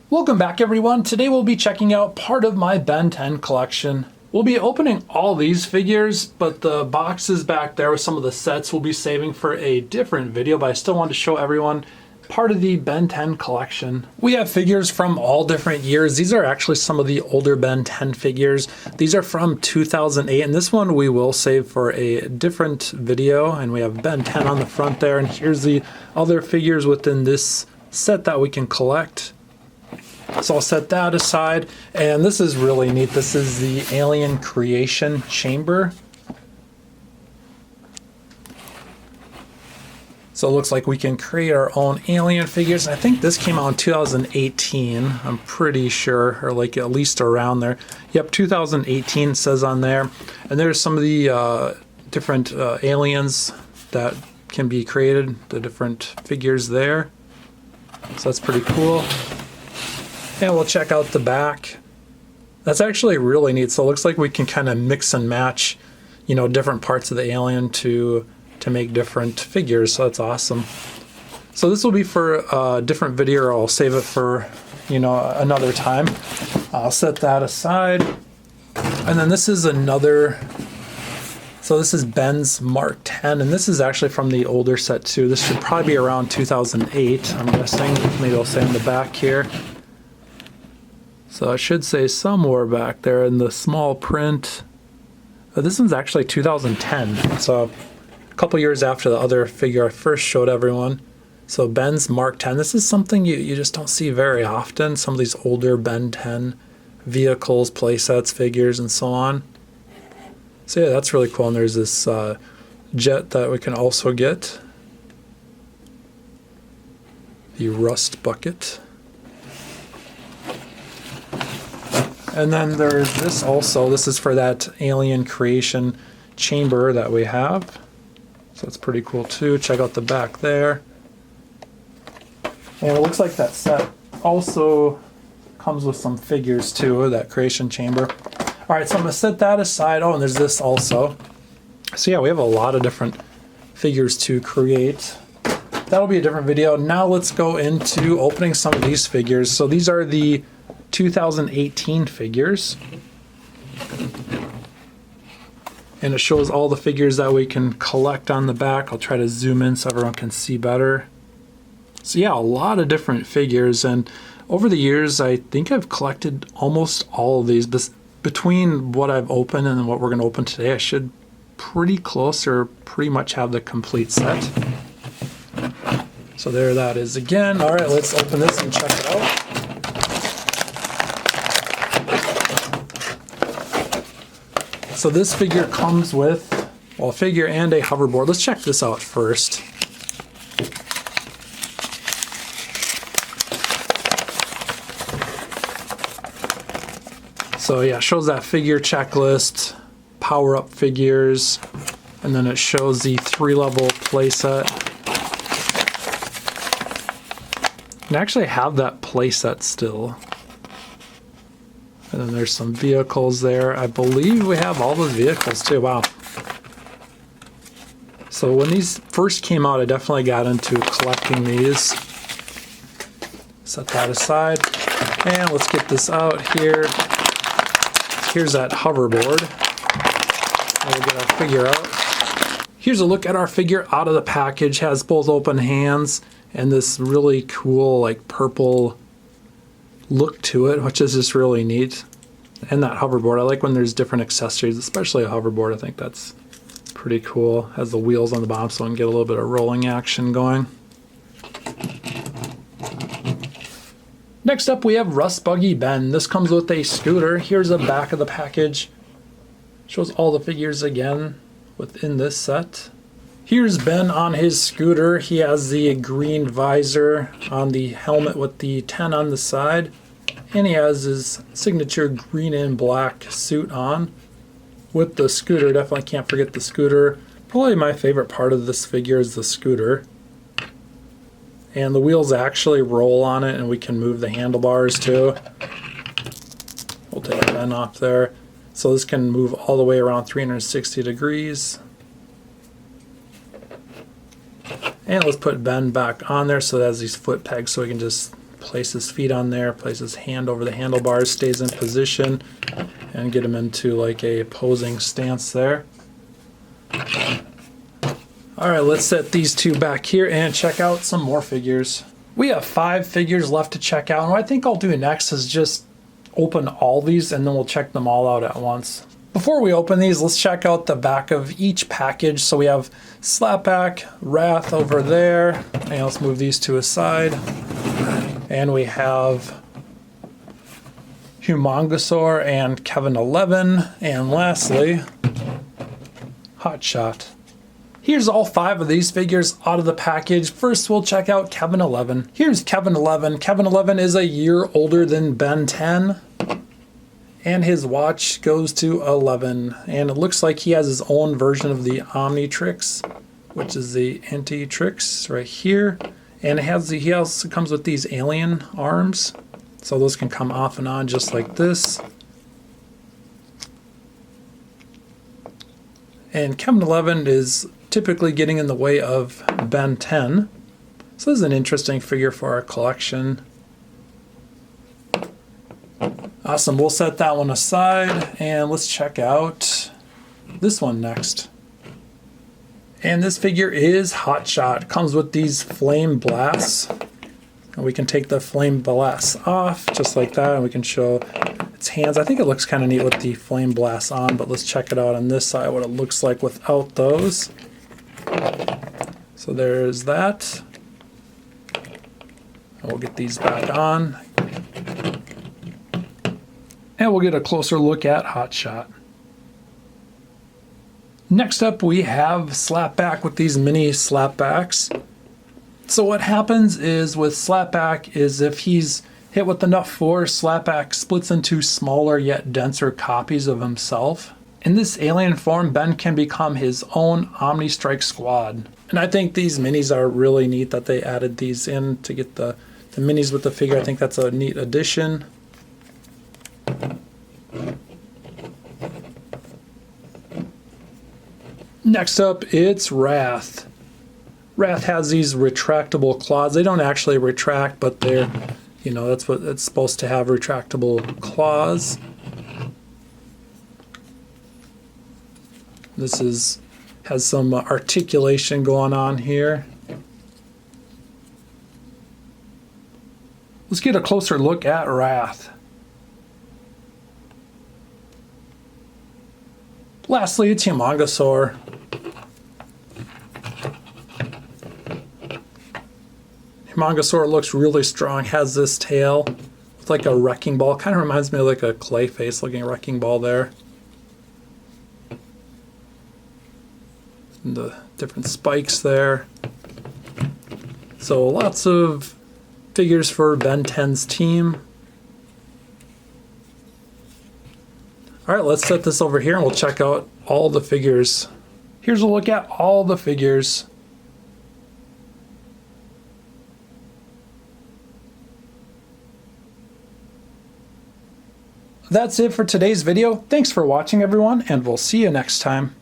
Welcome back, everyone. Today we'll be checking out part of my Ben 10 collection. We'll be opening all these figures, but the boxes back there with some of the sets we'll be saving for a different video, but I still want to show everyone part of the Ben 10 collection. We have figures from all different years. These are actually some of the older Ben 10 figures. These are from 2008, and this one we will save for a different video, and we have Ben 10 on the front there, and here's the other figures within this set that we can collect. So I'll set that aside, and this is really neat. This is the Alien Creation Chamber. So it looks like we can create our own alien figures. I think this came out in 2018, I'm pretty sure, or like at least around there. Yep, 2018 says on there. And there's some of the different aliens that can be created, the different figures there. So that's pretty cool. And we'll check out the back. That's actually really neat. So it looks like we can kind of mix and match, different parts of the alien to make different figures. So that's awesome. So this will be for a different video, or I'll save it for, another time. I'll set that aside. And then this is another. So this is Ben's Mark 10, and this is actually from the older set too. This should probably be around 2008, I'm guessing. Maybe I'll say on the back here. So it should say somewhere back there in the small print. This one's actually 2010, so a couple years after the other figure I first showed everyone. So Ben's Mark 10. This is something you just don't see very often. Some of these older Ben 10 vehicles, playsets, figures, and so on. So yeah, that's really cool. And there's this jet that we can also get. The Rust Bucket. And then there's this also. This is for that Alien Creation Chamber that we have. So that's pretty cool too. Check out the back there. And it looks like that set also comes with some figures too, that Creation Chamber. All right, so I'm gonna set that aside. Oh, and there's this also. So yeah, we have a lot of different figures to create. That'll be a different video. Now let's go into opening some of these figures. So these are the 2018 figures. And it shows all the figures that we can collect on the back. I'll try to zoom in so everyone can see better. So yeah, a lot of different figures, and over the years I think I've collected almost all of these. Between what I've opened and what we're going to open today, I should pretty close or pretty much have the complete set. So there that is again. All right, let's open this and check it out. So this figure comes with, well, a figure and a hoverboard. Let's check this out first. So yeah, it shows that figure checklist, power-up figures, and then it shows the 3-level playset. And I actually have that playset still. And then there's some vehicles there. I believe we have all the vehicles too. Wow. So when these first came out, I definitely got into collecting these. Set that aside. And let's get this out here. Here's that hoverboard. And we'll get our figure out. Here's a look at our figure out of the package. Has both open hands and this really cool, like, purple look to it, which is just really neat. And that hoverboard, I like when there's different accessories, especially a hoverboard. I think that's pretty cool. Has the wheels on the bottom so I can get a little bit of rolling action going. Next up we have Rust Buggy Ben. This comes with a scooter. Here's the back of the package. Shows all the figures again within this set. Here's Ben on his scooter. He has the green visor on the helmet with the 10 on the side. And he has his signature green and black suit on. With the scooter, definitely can't forget the scooter. Probably my favorite part of this figure is the scooter. And the wheels actually roll on it, and we can move the handlebars too. We'll take Ben off there. So this can move all the way around 360 degrees. And let's put Ben back on there so it has these foot pegs so we can just place his feet on there, place his hand over the handlebars, stays in position, and get him into like a posing stance there. All right, let's set these two back here and check out some more figures. We have 5 figures left to check out, and what I think I'll do next is just open all these and then we'll check them all out at once. Before we open these, let's check out the back of each package. So we have Slapback, Wrath over there, and let's move these to a side. And we have Humongosaur and Kevin 11, and lastly, Hotshot. Here's all 5 of these figures out of the package. First, we'll check out Kevin 11. Here's Kevin 11. Kevin 11 is a year older than Ben 10. And his watch goes to 11. And it looks like he has his own version of the Omnitrix, which is the Anti-Trix right here. And he also comes with these alien arms. So those can come off and on just like this. And Kevin 11 is typically getting in the way of Ben 10. So this is an interesting figure for our collection. Awesome, we'll set that one aside and let's check out this one next. And this figure is Hotshot. Comes with these flame blasts. And we can take the flame blasts off just like that, and we can show its hands. I think it looks kind of neat with the flame blasts on, but let's check it out on this side, what it looks like without those. So there's that. And we'll get these back on. And we'll get a closer look at Hotshot. Next up, we have Slapback with these mini Slapbacks. So what happens is with Slapback is if he's hit with enough force, Slapback splits into smaller yet denser copies of himself. In this alien form, Ben can become his own Omnistrike squad. And I think these minis are really neat that they added these in to get the minis with the figure. I think that's a neat addition. Next up, it's Wrath. Wrath has these retractable claws. They don't actually retract, but they're, that's what it's supposed to have, retractable claws. This has some articulation going on here. Let's get a closer look at Wrath. Lastly, it's Humongosaur. Humongosaur looks really strong, has this tail with like a wrecking ball. Kind of reminds me of like a Clayface looking wrecking ball there. And the different spikes there. So lots of figures for Ben 10's team. All right, let's set this over here and we'll check out all the figures. Here's a look at all the figures. That's it for today's video. Thanks for watching, everyone, and we'll see you next time.